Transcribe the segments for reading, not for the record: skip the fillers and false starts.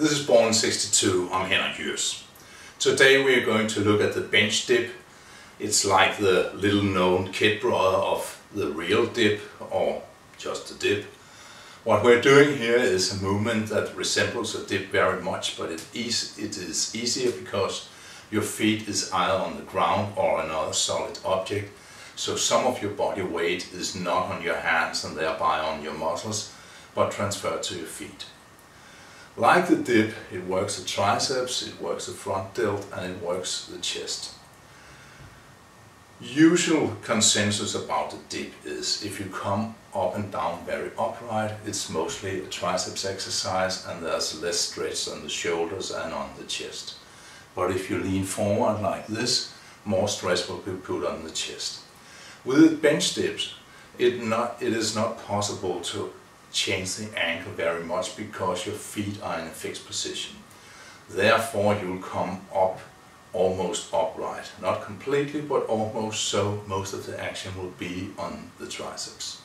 This is Born in 62, I'm Henrik Jøs. Today we are going to look at the bench dip. It's like the little known kid brother of the real dip, or just a dip. What we're doing here is a movement that resembles a dip very much, but it is easier because your feet is either on the ground or another solid object. So some of your body weight is not on your hands and thereby on your muscles, but transferred to your feet. Like the dip, it works the triceps, it works the front delt, and it works the chest. Usual consensus about the dip is if you come up and down very upright, it's mostly a triceps exercise and there's less stretch on the shoulders and on the chest. But if you lean forward like this, more stress will be put on the chest. With bench dips, it is not possible to change the angle very much because your feet are in a fixed position. Therefore you will come up almost upright. Not completely, but almost, so most of the action will be on the triceps.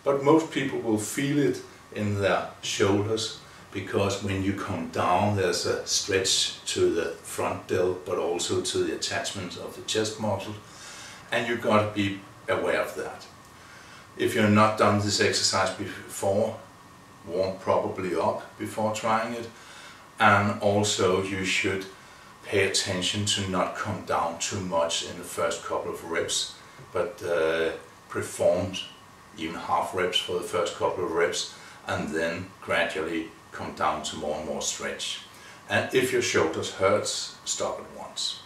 But most people will feel it in their shoulders because when you come down there's a stretch to the front delt but also to the attachment of the chest muscle, and you've got to be aware of that. If you've not done this exercise before, warm probably up before trying it, and also you should pay attention to not come down too much in the first couple of reps, but perform even half reps for the first couple of reps and then gradually come down to more and more stretch. And if your shoulders hurts, stop at once.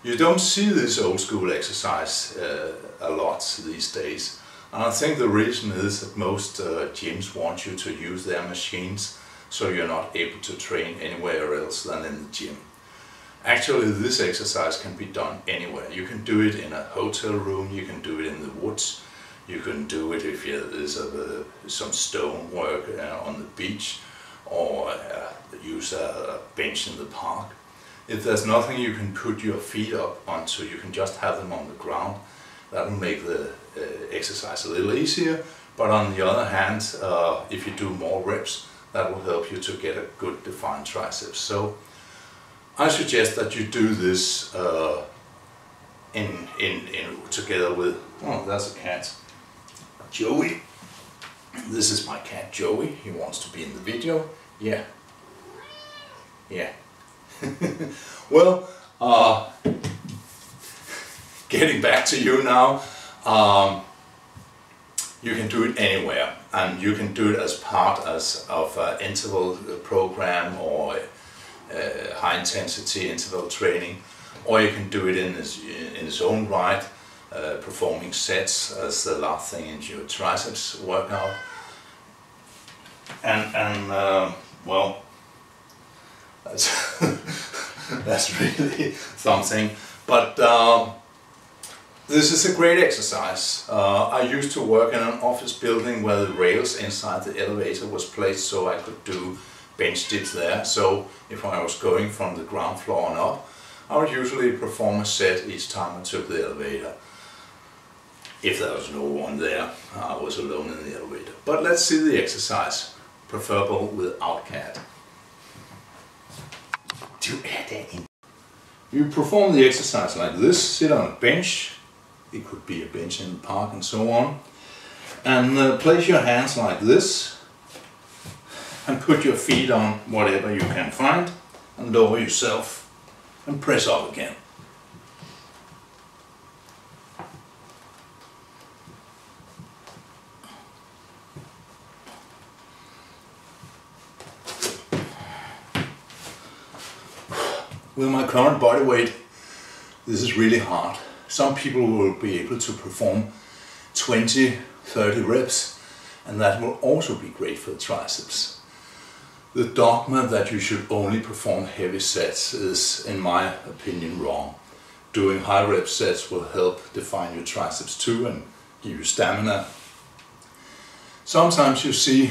You don't see this old school exercise a lot these days. And I think the reason is that most gyms want you to use their machines, so you're not able to train anywhere else than in the gym. Actually, this exercise can be done anywhere. You can do it in a hotel room, you can do it in the woods, you can do it if there's some stone work on the beach, or use a bench in the park. If there's nothing you can put your feet up onto, you can just have them on the ground. That will make the exercise a little easier, but on the other hand, if you do more reps, that will help you to get a good defined triceps. So I suggest that you do this together with, oh, there's a cat, Joey. This is my cat Joey. He wants to be in the video. Yeah. Well, getting back to you now, you can do it anywhere, and you can do it as part of an interval program or high intensity interval training, or you can do it in its own right, performing sets as the last thing in your triceps workout. And well, that's that's really something. But this is a great exercise. I used to work in an office building where the rails inside the elevator was placed so I could do bench dips there. So if I was going from the ground floor on up, I would usually perform a set each time I took the elevator. If there was no one there, I was alone in the elevator. But let's see the exercise, preferable without cat. You perform the exercise like this, sit on a bench, it could be a bench in the park and so on, and place your hands like this and put your feet on whatever you can find and lower yourself and press up again. With my current body weight, this is really hard. Some people will be able to perform 20, 30 reps, and that will also be great for the triceps. The dogma that you should only perform heavy sets is, in my opinion, wrong. Doing high rep sets will help define your triceps too and give you stamina. Sometimes you see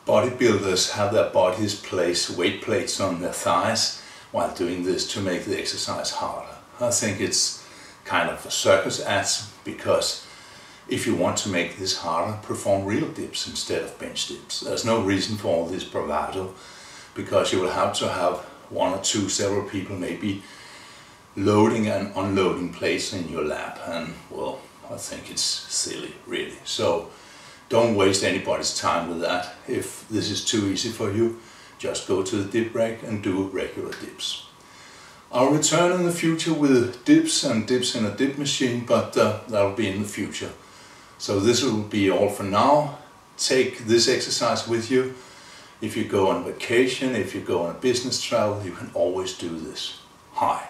bodybuilders have their bodies place weight plates on their thighs while doing this to make the exercise harder. I think it's kind of a circus act, because if you want to make this harder, perform real dips instead of bench dips. There's no reason for all this bravado, because you will have to have one or two, several people maybe loading and unloading plates in your lab, and well, I think it's silly, really. So don't waste anybody's time with that. If this is too easy for you, just go to the dip rack and do regular dips. I'll return in the future with dips and dips in a dip machine, but that'll be in the future. So this will be all for now. Take this exercise with you. If you go on vacation, if you go on a business travel, you can always do this. Hi.